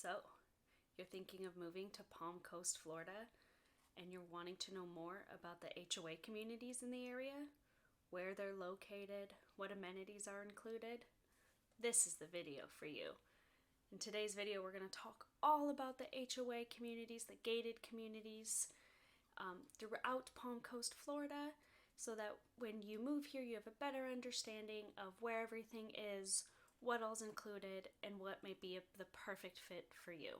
So, you're thinking of moving to Palm Coast, Florida, and you're wanting to know more about the HOA communities in the area, where they're located, what amenities are included? This is the video for you. In today's video, we're going to talk all about the HOA communities, the gated communities throughout Palm Coast, Florida, so that when you move here, you have a better understanding of where everything is, what all's included, and what may be the perfect fit for you.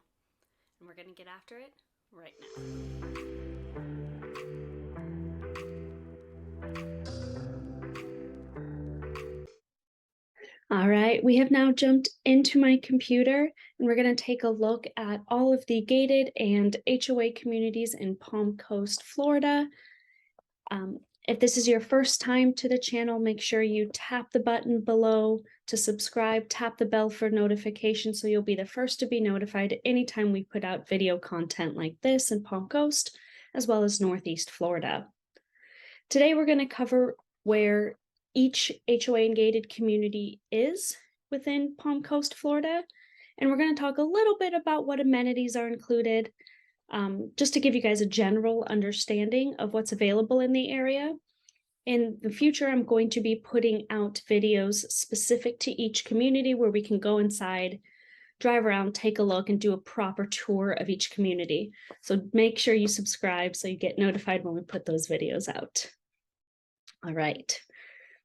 And we're going to get after it right now. All right, we have now jumped into my computer and we're going to take a look at all of the gated and HOA communities in Palm Coast, Florida. If this is your first time to the channel, make sure you tap the button below to subscribe, tap the bell for notifications so you'll be the first to be notified anytime we put out video content like this in Palm Coast, as well as Northeast Florida. Today we're going to cover where each HOA and gated community is within Palm Coast, Florida, and we're going to talk a little bit about what amenities are included, just to give you guys a general understanding of what's available in the area. In the future, I'm going to be putting out videos specific to each community where we can go inside, drive around, take a look, and do a proper tour of each community. So make sure you subscribe so you get notified when we put those videos out. All right.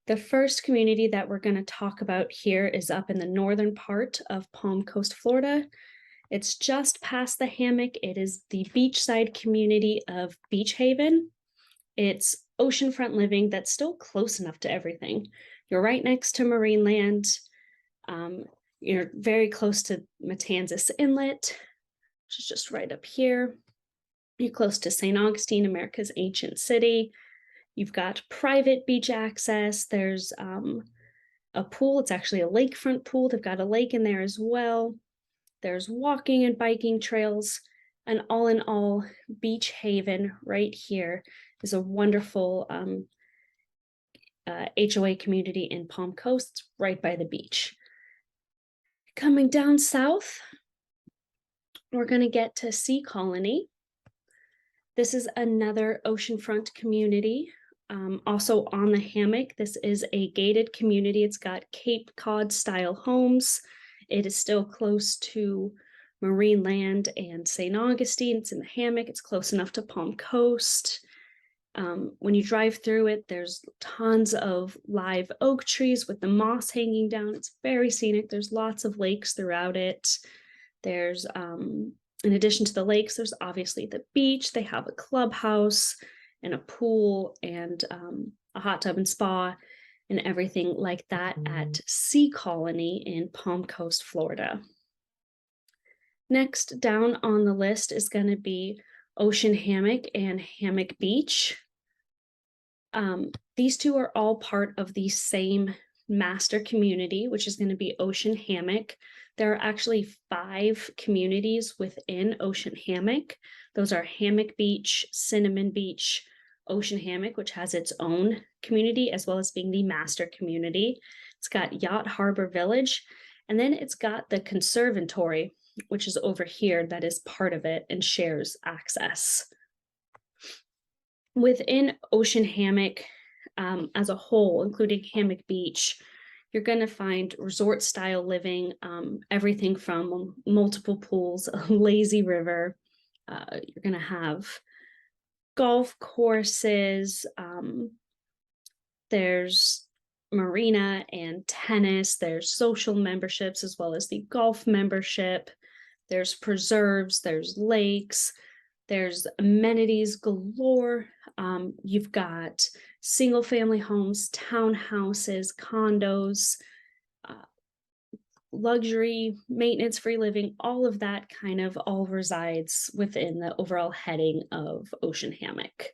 The first community that we're going to talk about here is up in the northern part of Palm Coast, Florida. It's just past the Hammock. It is the beachside community of Beach Haven. It's oceanfront living that's still close enough to everything. You're right next to Marineland. You're very close to Matanzas Inlet, which is just right up here. You're close to St. Augustine, America's ancient city. You've got private beach access. There's a pool. It's actually a lakefront pool. They've got a lake in there as well. There's walking and biking trails. And all in all, Beach Haven right here is a wonderful HOA community in Palm Coast, right by the beach. Coming down south, we're going to get to Sea Colony. This is another oceanfront community. Also on the Hammock, this is a gated community. It's got Cape Cod style homes. It is still close to Marineland and St. Augustine. It's in the Hammock. It's close enough to Palm Coast. When you drive through it, there's tons of live oak trees with the moss hanging down. It's very scenic. There's lots of lakes throughout it. There's, in addition to the lakes, there's obviously the beach. They have a clubhouse and a pool and a hot tub and spa and everything like that at Sea Colony in Palm Coast, Florida. Next down on the list is going to be Ocean Hammock and Hammock Beach. These two are all part of the same master community, which is going to be Ocean Hammock. There are actually 5 communities within Ocean Hammock. Those are Hammock Beach, Cinnamon Beach, Ocean Hammock, which has its own community, as well as being the master community. It's got Yacht Harbor Village, and then it's got the Conservatory, which is over here, that is part of it and shares access. Within Ocean Hammock as a whole, including Hammock Beach, you're going to find resort style living, everything from multiple pools, a lazy river. You're going to have golf courses. There's marina and tennis. There's social memberships as well as the golf membership. There's preserves. There's lakes. There's amenities galore. You've got single family homes, townhouses, condos, luxury, maintenance-free living, all of that kind of all resides within the overall heading of Ocean Hammock.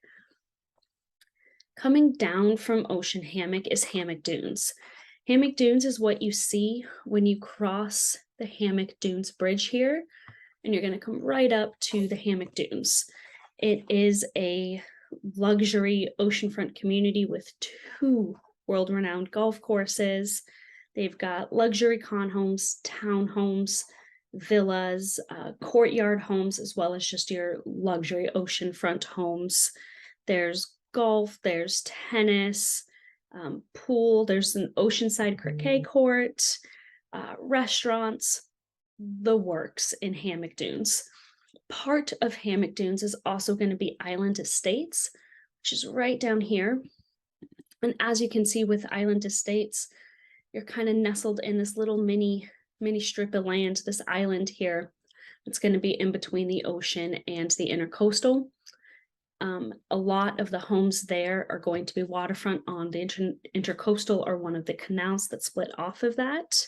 Coming down from Ocean Hammock is Hammock Dunes. Hammock Dunes is what you see when you cross the Hammock Dunes Bridge here, and you're going to come right up to the Hammock Dunes. It is a luxury oceanfront community with 2 world-renowned golf courses. They've got luxury conhomes, townhomes, villas, courtyard homes, as well as just your luxury oceanfront homes. There's golf, there's tennis, pool, there's an oceanside croquet court, restaurants, the works in Hammock Dunes. Part of Hammock Dunes is also going to be Island Estates, which is right down here. And as you can see with Island Estates, you're kind of nestled in this little mini strip of land, this island here. It's going to be in between the ocean and the intercoastal. A lot of the homes there are going to be waterfront on the intercoastal or one of the canals that split off of that.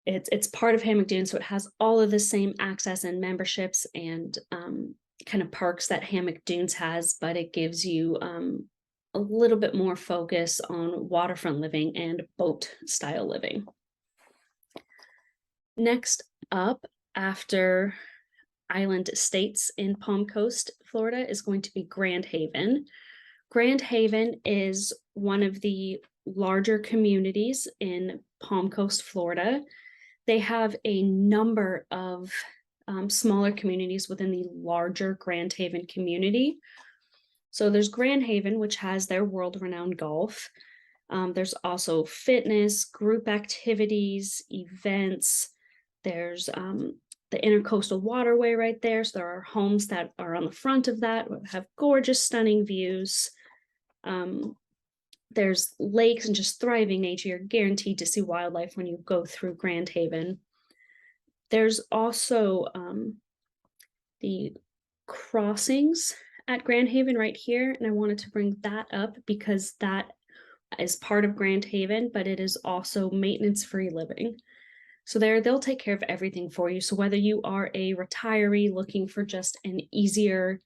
It's part of Hammock Dunes, so it has all of the same access and memberships and kind of perks that Hammock Dunes has, but it gives you a little bit more focus on waterfront living and boat style living. Next up, after Island Estates in Palm Coast, Florida, is going to be Grand Haven. Grand Haven is one of the larger communities in Palm Coast, Florida. They have a number of smaller communities within the larger Grand Haven community. So there's Grand Haven, which has their world-renowned golf. There's also fitness, group activities, events. There's the intercoastal waterway right there. So there are homes that are on the front of that, have gorgeous, stunning views. There's lakes and just thriving nature. You're guaranteed to see wildlife when you go through Grand Haven. There's also the crossings at Grand Haven right here, and I wanted to bring that up because that is part of Grand Haven, but it is also maintenance-free living. So they'll take care of everything for you. So whether you are a retiree looking for just an easier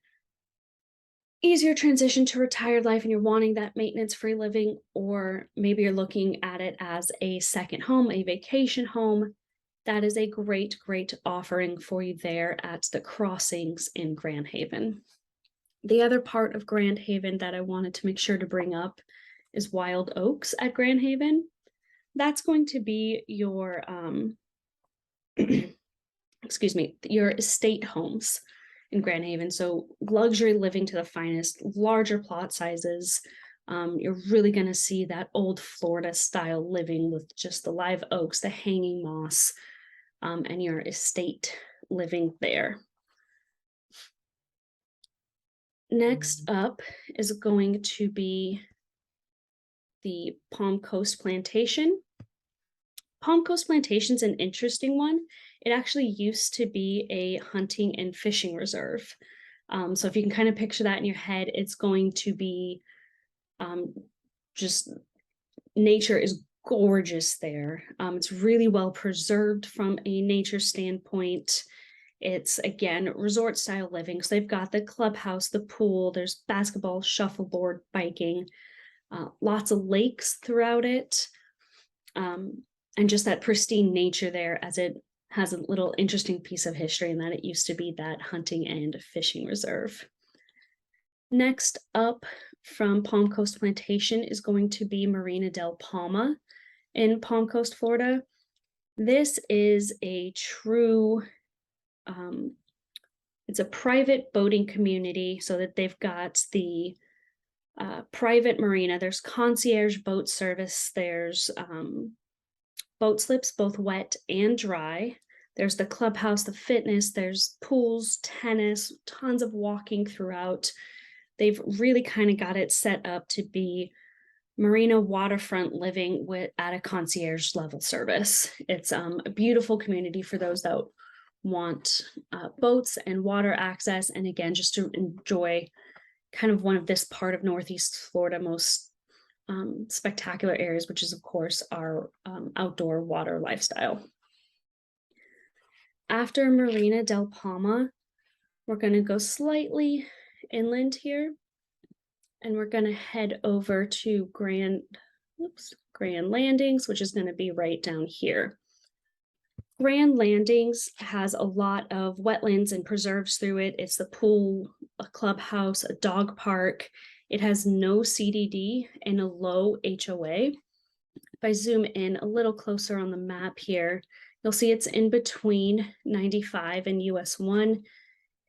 transition to retired life and you're wanting that maintenance-free living, or maybe you're looking at it as a second home, a vacation home, that is a great offering for you there at the crossings in Grand Haven. The other part of Grand Haven that I wanted to make sure to bring up is Wild Oaks at Grand Haven. That's going to be your, excuse me, your estate homes in Grand Haven. So luxury living to the finest, larger plot sizes. You're really going to see that old Florida style living with just the live oaks, the hanging moss, and your estate living there. Next up is going to be the Palm Coast Plantation. Palm Coast Plantation is an interesting one. It actually used to be a hunting and fishing reserve. So if you can kind of picture that in your head, it's going to be just nature is gorgeous there. It's really well preserved from a nature standpoint. It's, again, resort style living. So they've got the clubhouse, the pool, there's basketball, shuffleboard, biking, lots of lakes throughout it. And just that pristine nature there, as it has a little interesting piece of history in that it used to be that hunting and fishing reserve. Next up from Palm Coast Plantation is going to be Marina Del Palma in Palm Coast, Florida. This is a true, it's a private boating community, so that they've got the private marina, there's concierge boat service, there's boat slips, both wet and dry. There's the clubhouse, the fitness, there's pools, tennis, tons of walking throughout. They've really kind of got it set up to be marina waterfront living at a concierge level service. It's a beautiful community for those that want boats and water access, and again, just to enjoy kind of one of this part of Northeast Florida most spectacular areas, which is of course our outdoor water lifestyle. After Marina Del Palma, we're going to go slightly inland here, and we're going to head over to Grand Landings, which is going to be right down here. Grand Landings has a lot of wetlands and preserves through it. It's the pool, a clubhouse, a dog park. It has no CDD and a low HOA. If I zoom in a little closer on the map here, you'll see it's in between 95 and US 1.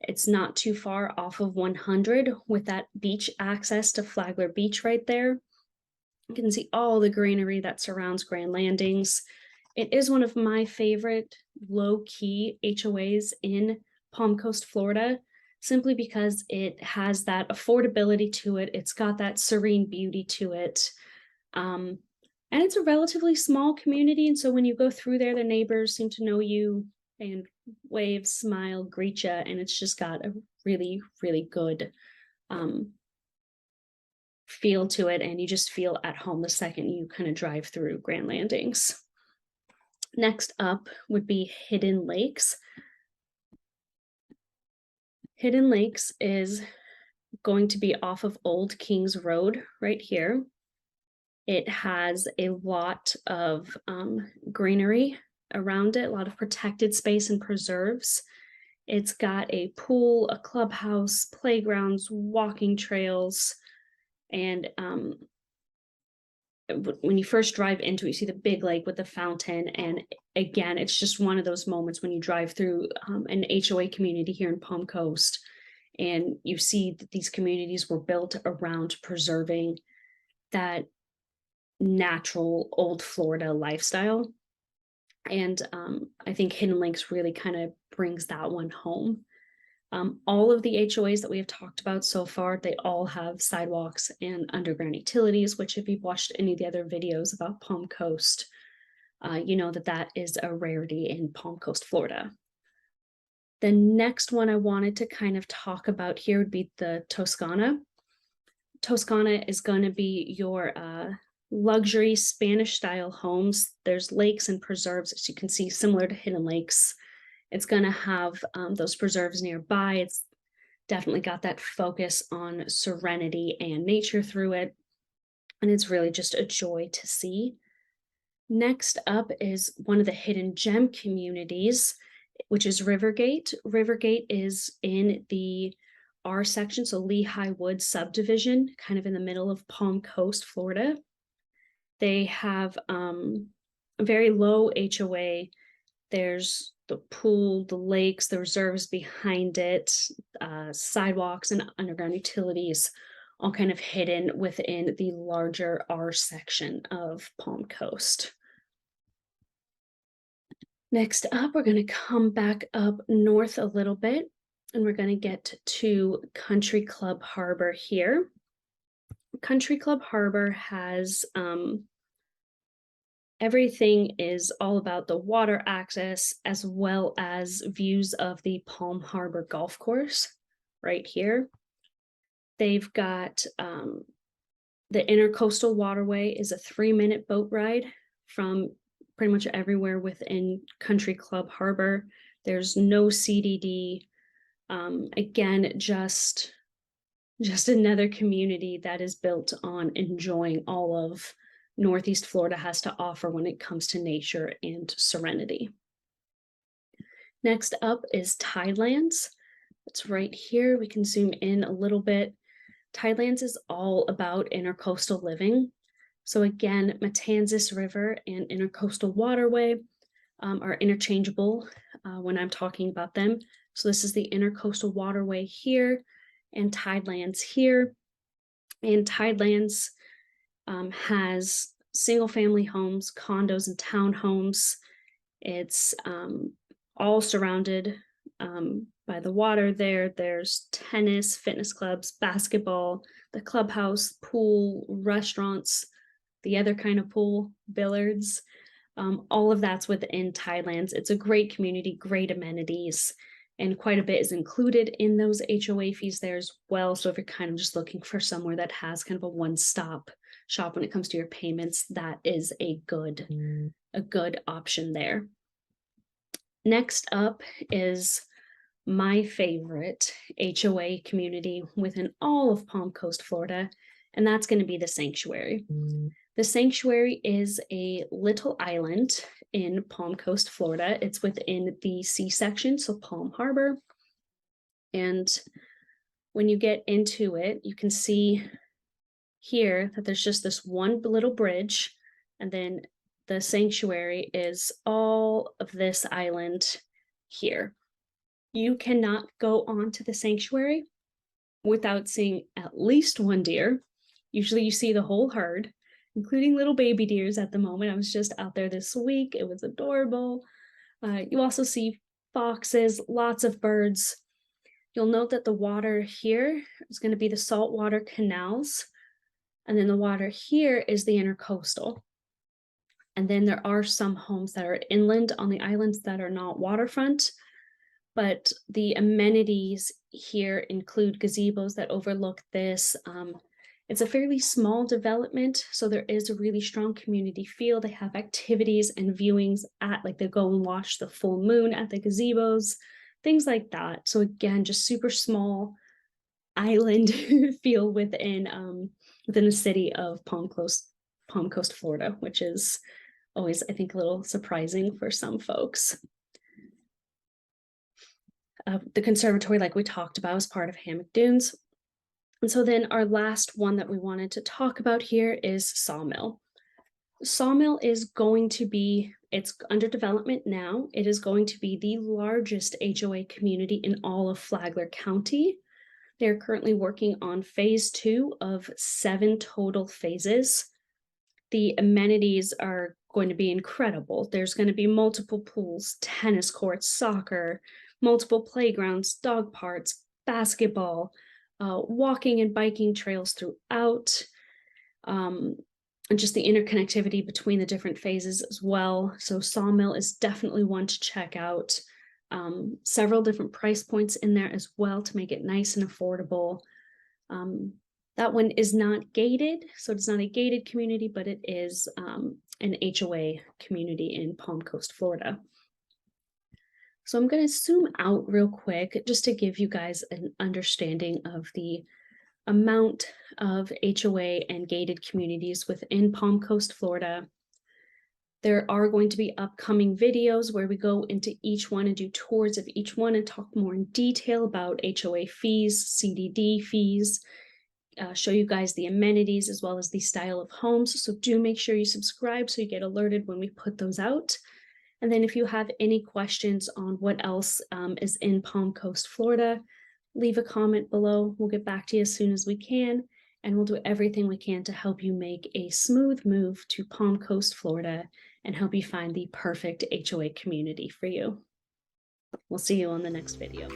It's not too far off of 100 with that beach access to Flagler Beach right there. You can see all the greenery that surrounds Grand Landings. It is one of my favorite low-key HOAs in Palm Coast, Florida, simply because it has that affordability to it. It's got that serene beauty to it. And it's a relatively small community. And so when you go through there, the neighbors seem to know you and wave, smile, greet you. And it's just got a really, really good feel to it. And you just feel at home the second you kind of drive through Grand Landings. Next up would be Hidden Lakes. Hidden Lakes is going to be off of Old Kings Road right here. It has a lot of greenery around it, a lot of protected space and preserves. It's got a pool, a clubhouse, playgrounds, walking trails, and when you first drive into it, you see the big lake with the fountain. And again, it's just one of those moments when you drive through an HOA community here in Palm Coast, and you see that these communities were built around preserving that natural old Florida lifestyle. And I think Hidden Lakes really kind of brings that one home. All of the HOAs that we have talked about so far, they all have sidewalks and underground utilities, which if you've watched any of the other videos about Palm Coast, you know that that is a rarity in Palm Coast, Florida. The next one I wanted to kind of talk about here would be the Toscana. Toscana is going to be your luxury Spanish style homes. There's lakes and preserves, as you can see, similar to Hidden Lakes. It's going to have those preserves nearby. It's definitely got that focus on serenity and nature through it. And it's really just a joy to see. Next up is one of the hidden gem communities, which is Rivergate. Rivergate is in the R section, so Lehigh Woods subdivision, kind of in the middle of Palm Coast, Florida. They have a very low HOA. There's the pool, the lakes, the reserves behind it, sidewalks and underground utilities, all kind of hidden within the larger R section of Palm Coast. Next up, we're going to come back up north a little bit, and we're going to get to Country Club Harbor here. Country Club Harbor has everything is all about the water access as well as views of the Palm Harbor Golf Course right here. They've got the Intercoastal Waterway is a 3-minute boat ride from pretty much everywhere within Country Club Harbor. There's no CDD. Again, just another community that is built on enjoying all of Northeast Florida has to offer when it comes to nature and serenity. Next up is Tidelands. It's right here. We can zoom in a little bit. Tidelands is all about intercoastal living. So again, Matanzas River and Intercoastal Waterway are interchangeable when I'm talking about them. So this is the Intercoastal Waterway here and Tidelands here. And Tidelands has single-family homes, condos, and townhomes. It's all surrounded by the water there. There's tennis, fitness clubs, basketball, the clubhouse, pool, restaurants, the other kind of pool, billiards. All of that's within Tidelands. It's a great community, great amenities, and quite a bit is included in those HOA fees there as well. So if you're kind of just looking for somewhere that has kind of a one-stop shop when it comes to your payments, that is a good option there. Next up is my favorite HOA community within all of Palm Coast, Florida, and that's going to be the Sanctuary. The Sanctuary is a little island in Palm Coast, Florida. It's within the C section, so Palm Harbor. And when you get into it, you can see here that there's just this one little bridge And then the sanctuary is all of this island here. You cannot go onto the sanctuary without seeing at least one deer. Usually you see the whole herd, including little baby deers at the moment. I was just out there this week. It was adorable. You also see foxes, lots of birds. You'll note that the water here is going to be the saltwater canals, and then the water here is the intercoastal. And then there are some homes that are inland on the islands that are not waterfront, but the amenities here include gazebos that overlook this. It's a fairly small development, so there is a really strong community feel. They have activities and viewings at, like, they go and watch the full moon at the gazebos, things like that. So again, just super small island feel within the city of Palm Coast, Florida, which is always, I think, a little surprising for some folks. The conservatory, like we talked about, is part of Hammock Dunes. And so then our last one that we wanted to talk about here is Sawmill. Sawmill is going to be, it's under development now. It is going to be the largest HOA community in all of Flagler County. They're currently working on phase 2 of 7 total phases. The amenities are going to be incredible. There's going to be multiple pools, tennis courts, soccer, multiple playgrounds, dog parks, basketball, walking and biking trails throughout, and just the interconnectivity between the different phases as well. So Sawmill is definitely one to check out. Several different price points in there as well to make it nice and affordable. That one is not gated, so it's not a gated community, but it is an HOA community in Palm Coast, Florida. So I'm going to zoom out real quick just to give you guys an understanding of the amount of HOA and gated communities within Palm Coast, Florida. There are going to be upcoming videos where we go into each one and do tours of each one and talk more in detail about HOA fees, CDD fees, show you guys the amenities as well as the style of homes. So do make sure you subscribe so you get alerted when we put those out. And then if you have any questions on what else is in Palm Coast, Florida, leave a comment below. We'll get back to you as soon as we can, and we'll do everything we can to help you make a smooth move to Palm Coast, Florida, and help you find the perfect HOA community for you. We'll see you on the next video.